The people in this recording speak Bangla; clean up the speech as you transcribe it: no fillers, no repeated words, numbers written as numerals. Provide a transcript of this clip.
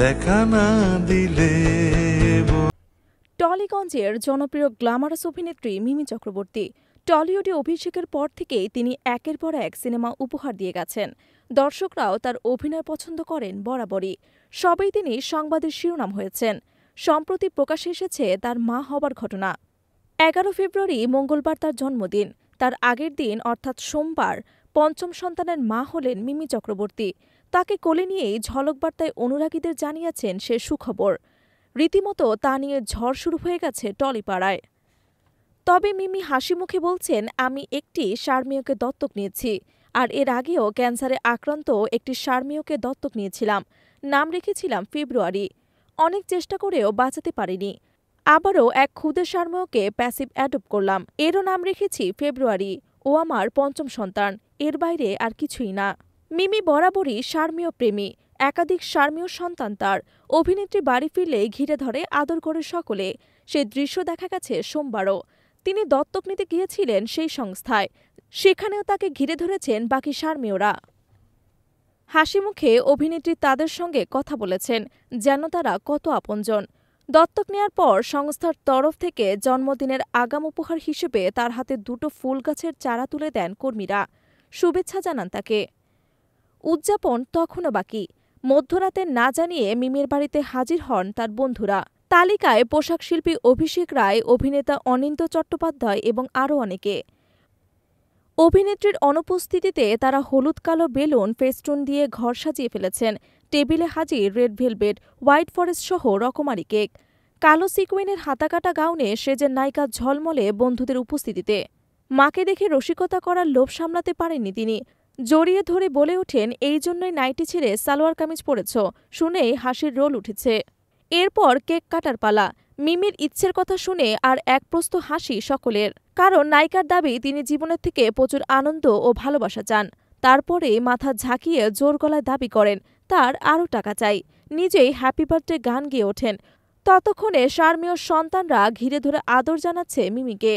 দেখা না দিলে। টলিগঞ্জের জনপ্রিয় গ্ল্যামারাস অভিনেত্রী মিমি চক্রবর্তী টলিউডে অভিষেকের পর থেকেই তিনি একের পর এক সিনেমা উপহার দিয়ে গেছেন। দর্শকরাও তার অভিনয় পছন্দ করেন বরাবরই। সবেই তিনি সংবাদের শিরোনাম হয়েছেন। সম্প্রতি প্রকাশে এসেছে তার মা হবার ঘটনা। 11 ফেব্রুয়ারি মঙ্গলবার তার জন্মদিন। তার আগের দিন অর্থাৎ সোমবার পঞ্চম সন্তানের মা হলেন মিমি চক্রবর্তী। তাকে কোলে নিয়েই ঝলক বার্তায় অনুরাগীদের জানিয়েছেন সে সুখবর। রীতিমতো তা নিয়ে ঝড় শুরু হয়ে গেছে টলিপাড়ায়। তবে মিমি হাসিমুখে বলছেন, আমি একটি ষাঁড় মেয়েকে দত্তক নিয়েছি, আর এর আগেও ক্যান্সারে আক্রান্ত একটি ষাঁড় মেয়েকে দত্তক নিয়েছিলাম। নাম রেখেছিলাম ফেব্রুয়ারি। অনেক চেষ্টা করেও বাঁচাতে পারিনি। আবারও এক ক্ষুদে ষাঁড় মেয়েকে প্যাসিভ অ্যাডপ্ট করলাম, এরও নাম রেখেছি ফেব্রুয়ারি। ও আমার পঞ্চম সন্তান, এর বাইরে আর কিছুই না। মিমি বরাবরই ষাঁড়মেয় প্রেমী। একাধিক ষাঁড়মেয় সন্তান তার। অভিনেত্রী বাড়ি ফিরলেই ঘিরে ধরে আদর করে সকলে। সেই দৃশ্য দেখা গেছে সোমবারও। তিনি দত্তক নিতে গিয়েছিলেন সেই সংস্থায়। সেখানেও তাকে ঘিরে ধরেছেন বাকি ষাঁড়মেয়রা। হাসিমুখে অভিনেত্রী তাদের সঙ্গে কথা বলেছেন, যেন তারা কত আপনজন। দত্তক নেয়ার পর সংস্থার তরফ থেকে জন্মদিনের আগাম উপহার হিসেবে তার হাতে 2টো ফুল গাছের চারা তুলে দেন কর্মীরা। শুভেচ্ছা জানান তাকে। উদযাপন তখনও বাকি। মধ্যরাতে না জানিয়ে মিমির বাড়িতে হাজির হন তার বন্ধুরা। তালিকায় পোশাক শিল্পী অভিষেক রায়, অভিনেতা অনিন্দ্য চট্টোপাধ্যায় এবং আরও অনেকে। অভিনেত্রীর অনুপস্থিতিতে তারা হলুদ কালো বেলুন ফেস্টুন দিয়ে ঘর সাজিয়ে ফেলেছেন। টেবিলে হাজির রেড ভেলভেট, হোয়াইট ফরেস্ট সহ রকমারি কেক। কালো সিকুইনের হাতাকাটা গাউনে সেজের নায়িকা ঝলমলে বন্ধুদের উপস্থিতিতে। মাকে দেখে রসিকতা করার লোভ সামলাতে পারেননি তিনি। জড়িয়ে ধরে বলে ওঠেন, এই জন্যই নাইটি ছেড়ে সালোয়ার কামিজ পরেছ। শুনেই হাসির রোল উঠেছে। এরপর কেক কাটার পালা। মিমির ইচ্ছের কথা শুনে আর এক প্রস্থ হাসি সকলের। কারণ নায়িকার দাবি তিনি জীবনের থেকে প্রচুর আনন্দ ও ভালোবাসা চান। তারপরে মাথা ঝাঁকিয়ে জোর গলায় দাবি করেন তার আরও টাকা চাই। নিজেই হ্যাপি বার্থডে গান গেয়ে ওঠেন। ততক্ষণে ষাঁড়মেয় সন্তানরা ঘিরে ধরে আদর জানাচ্ছে মিমিকে।